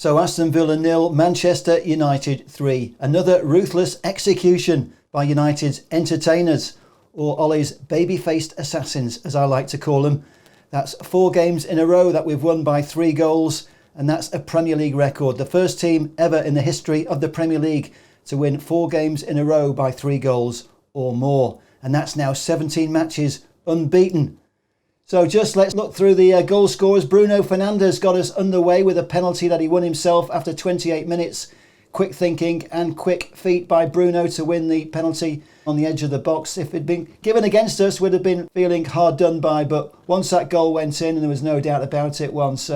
So Aston Villa 0, Manchester United 3. Another ruthless execution by United's entertainers, or Ollie's baby-faced assassins, as I like to call them. That's 4 games in a row that we've won by 3 goals, and that's a Premier League record. The first team ever in the history of the Premier League to win 4 games in a row by 3 goals or more. And that's now 17 matches unbeaten. So just let's look through the goal scorers. Bruno Fernandez got us underway with a penalty that he won himself after 28 minutes. Quick thinking and quick feet by Bruno to win the penalty on the edge of the box. If it had been given against us, we'd have been feeling hard done by. But once that goal went in, and there was no doubt about it, once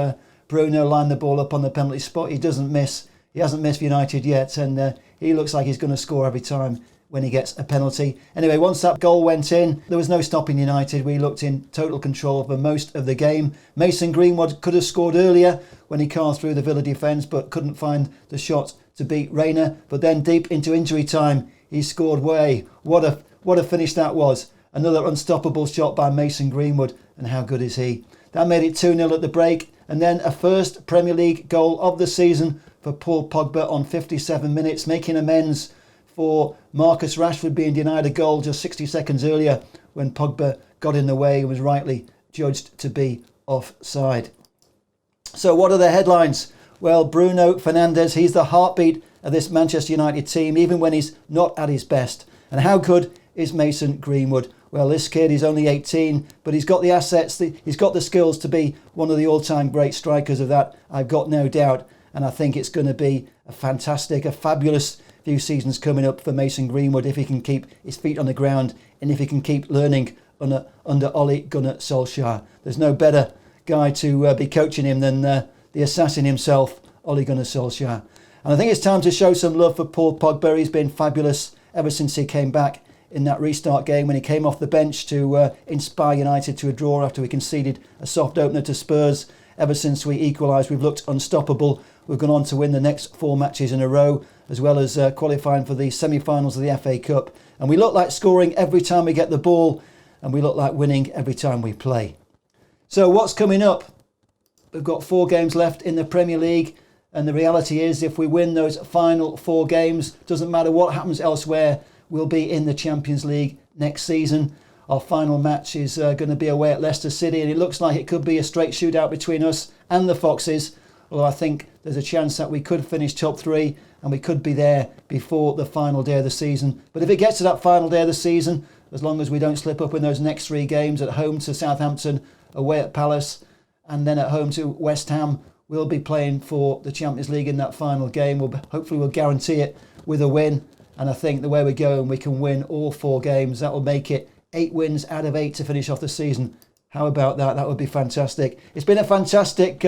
Bruno lined the ball up on the penalty spot, he doesn't miss. He hasn't missed for United yet, and he looks like he's going to score every time when he gets a penalty. Anyway, once that goal went in, there was no stopping United. We looked in total control for most of the game. Mason Greenwood could have scored earlier when he carved through the Villa defence, but couldn't find the shot to beat Reina. But then deep into injury time, he scored way. What a finish that was. Another unstoppable shot by Mason Greenwood, and how good is he? That made it 2-0 at the break, and then a first Premier League goal of the season for Paul Pogba on 57 minutes, making amends for Marcus Rashford being denied a goal just 60 seconds earlier when Pogba got in the way and was rightly judged to be offside. So what are the headlines? Well, Bruno Fernandez, he's the heartbeat of this Manchester United team, even when he's not at his best. And how good is Mason Greenwood? Well, this kid is only 18, but he's got the assets, he's got the skills to be one of the all-time great strikers of that, I've got no doubt. And I think it's going to be a fabulous few seasons coming up for Mason Greenwood if he can keep his feet on the ground and if he can keep learning under Ole Gunnar Solskjaer. There's no better guy to be coaching him than the assassin himself, Ole Gunnar Solskjaer. And I think it's time to show some love for Paul Pogba. He's been fabulous ever since he came back in that restart game when he came off the bench to inspire United to a draw after we conceded a soft opener to Spurs. Ever since we equalised, we've looked unstoppable. We've gone on to win the next 4 matches in a row, as well as qualifying for the semi-finals of the FA Cup. And we look like scoring every time we get the ball, and we look like winning every time we play. So what's coming up? We've got 4 games left in the Premier League, and the reality is if we win those final 4 games, doesn't matter what happens elsewhere, we'll be in the Champions League next season. Our final match is going to be away at Leicester City, and it looks like it could be a straight shootout between us and the Foxes, although I think there's a chance that we could finish top 3 and we could be there before the final day of the season. But if it gets to that final day of the season, as long as we don't slip up in those next 3 games, at home to Southampton, away at Palace, and then at home to West Ham, we'll be playing for the Champions League in that final game. Hopefully we'll guarantee it with a win, and I think the way we're going, we can win all 4 games. That will make it 8 wins out of 8 to finish off the season. How about that? That would be fantastic. It's been a fantastic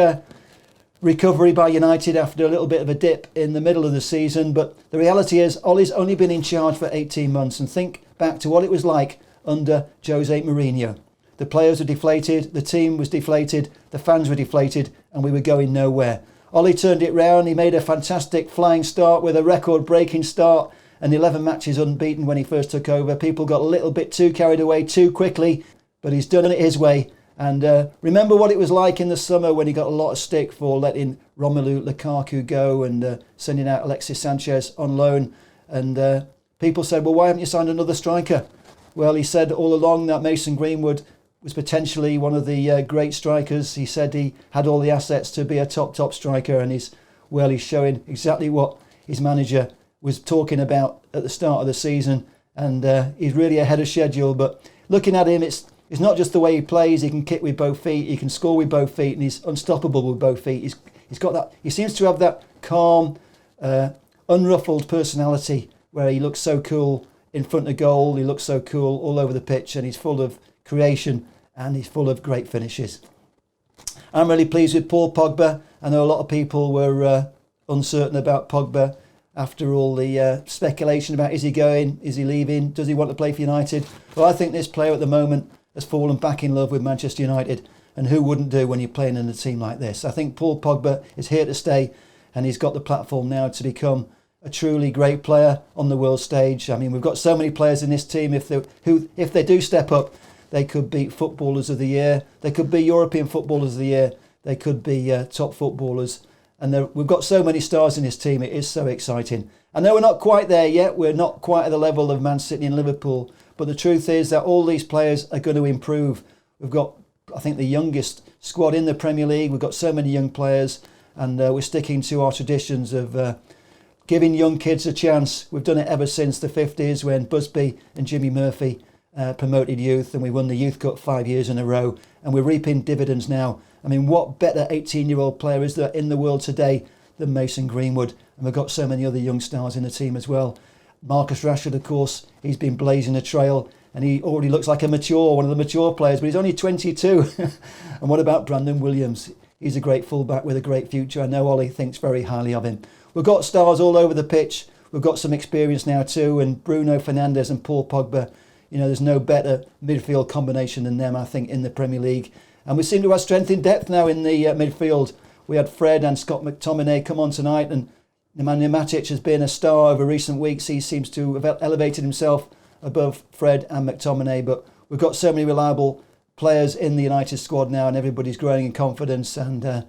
recovery by United after a little bit of a dip in the middle of the season, but the reality is Ollie's only been in charge for 18 months, and think back to what it was like under Jose Mourinho. The players were deflated, the team was deflated, the fans were deflated, and we were going nowhere. Ollie turned it round. He made a fantastic flying start with a record-breaking start and 11 matches unbeaten when he first took over. People got a little bit too carried away too quickly, but he's done it his way. And remember what it was like in the summer when he got a lot of stick for letting Romelu Lukaku go and sending out Alexis Sanchez on loan. And people said, well, why haven't you signed another striker? Well, he said all along that Mason Greenwood was potentially one of the great strikers. He said he had all the assets to be a top striker, and he's showing exactly what his manager was talking about at the start of the season, and he's really ahead of schedule. But looking at him, it's not just the way he plays. He can kick with both feet, he can score with both feet, and he's unstoppable with both feet. He's got that. He seems to have that calm, unruffled personality where he looks so cool in front of goal. He looks so cool all over the pitch, and he's full of creation and he's full of great finishes. I'm really pleased with Paul Pogba. I know a lot of people were uncertain about Pogba after all the speculation about is he going, is he leaving, does he want to play for United? Well, I think this player at the moment has fallen back in love with Manchester United, and who wouldn't do when you're playing in a team like this? I think Paul Pogba is here to stay, and he's got the platform now to become a truly great player on the world stage. I mean, we've got so many players in this team, if they do step up, they could be Footballers of the Year, they could be European Footballers of the Year, they could be top footballers. And we've got so many stars in this team. It is so exciting. I know we're not quite there yet. We're not quite at the level of Man City and Liverpool. But the truth is that all these players are going to improve. We've got, I think, the youngest squad in the Premier League. We've got so many young players. And we're sticking to our traditions of giving young kids a chance. We've done it ever since the 50s when Busby and Jimmy Murphy promoted youth, and we won the Youth Cup 5 years in a row. And we're reaping dividends now. I mean, what better 18-year-old player is there in the world today than Mason Greenwood? And we've got so many other young stars in the team as well. Marcus Rashford, of course, he's been blazing a trail, and he already looks like one of the mature players, but he's only 22. And what about Brandon Williams? He's a great fullback with a great future. I know Ollie thinks very highly of him. We've got stars all over the pitch. We've got some experience now too, and Bruno Fernandes and Paul Pogba. You know, there's no better midfield combination than them, I think, in the Premier League. And we seem to have strength in depth now in the midfield. We had Fred and Scott McTominay come on tonight, and Nemanja Matic has been a star over recent weeks. He seems to have elevated himself above Fred and McTominay. But we've got so many reliable players in the United squad now, and everybody's growing in confidence, and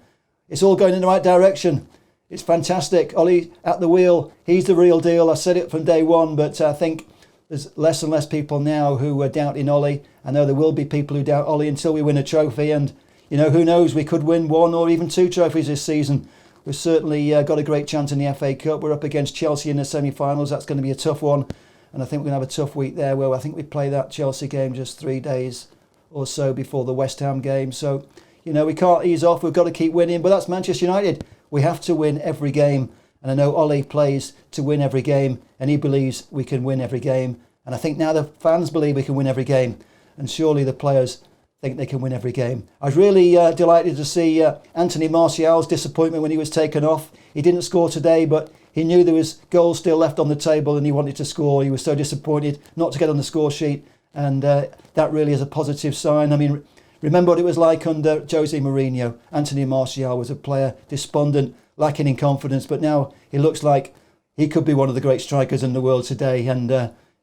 it's all going in the right direction. It's fantastic. Ollie at the wheel, he's the real deal. I said it from day one, but I think there's less and less people now who are doubting Ollie. I know there will be people who doubt Ollie until we win a trophy, and you know, who knows, we could win 1 or even 2 trophies this season. We've certainly got a great chance in the FA Cup. We're up against Chelsea in the semi-finals. That's going to be a tough one, and I think we're going to have a tough week there, where I think we play that Chelsea game just 3 days or so before the West Ham game. So, you know, we can't ease off. We've got to keep winning, but that's Manchester United. We have to win every game, and I know Ollie plays to win every game, and he believes we can win every game. And I think now the fans believe we can win every game, and surely the players think they can win every game. I was really delighted to see Anthony Martial's disappointment when he was taken off. He didn't score today, but he knew there was goals still left on the table and he wanted to score. He was so disappointed not to get on the score sheet, and that really is a positive sign. I mean, remember what it was like under Jose Mourinho. Anthony Martial was a player despondent, lacking in confidence, but now he looks like he could be one of the great strikers in the world today. And,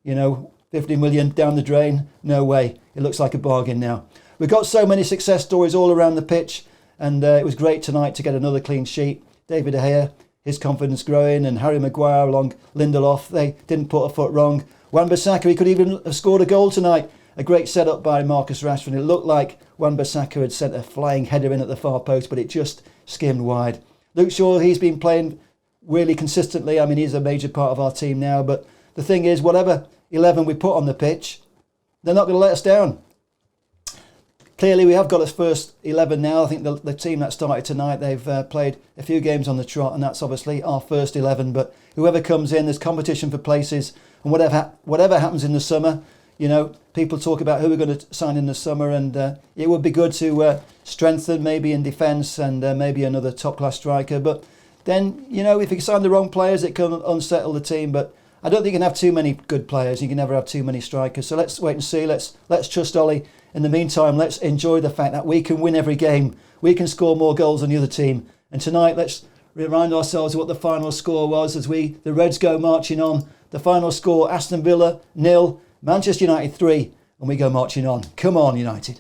you know, 50 million down the drain? No way. It looks like a bargain now. We've got so many success stories all around the pitch, and it was great tonight to get another clean sheet. David De Gea, his confidence growing, and Harry Maguire along Lindelof, they didn't put a foot wrong. Wan-Bissaka, he could even have scored a goal tonight. A great setup by Marcus Rashford. It looked like Wan-Bissaka had sent a flying header in at the far post, but it just skimmed wide. Luke Shaw, he's been playing really consistently. I mean, he's a major part of our team now, but the thing is, whatever 11 we put on the pitch, they're not going to let us down. Clearly, we have got us first 11 now. I think the team that started tonight, they've played a few games on the trot, and that's obviously our first 11. But whoever comes in, there's competition for places, and whatever happens in the summer, you know, people talk about who we're going to sign in the summer, and it would be good to strengthen maybe in defence and maybe another top-class striker. But then, you know, if you sign the wrong players, it can unsettle the team. But I don't think you can have too many good players. You can never have too many strikers. So let's wait and see. Let's trust Ollie. In the meantime, let's enjoy the fact that we can win every game. We can score more goals than the other team. And tonight, let's remind ourselves of what the final score was as the Reds go marching on. The final score, Aston Villa 0, Manchester United 3, and we go marching on. Come on, United.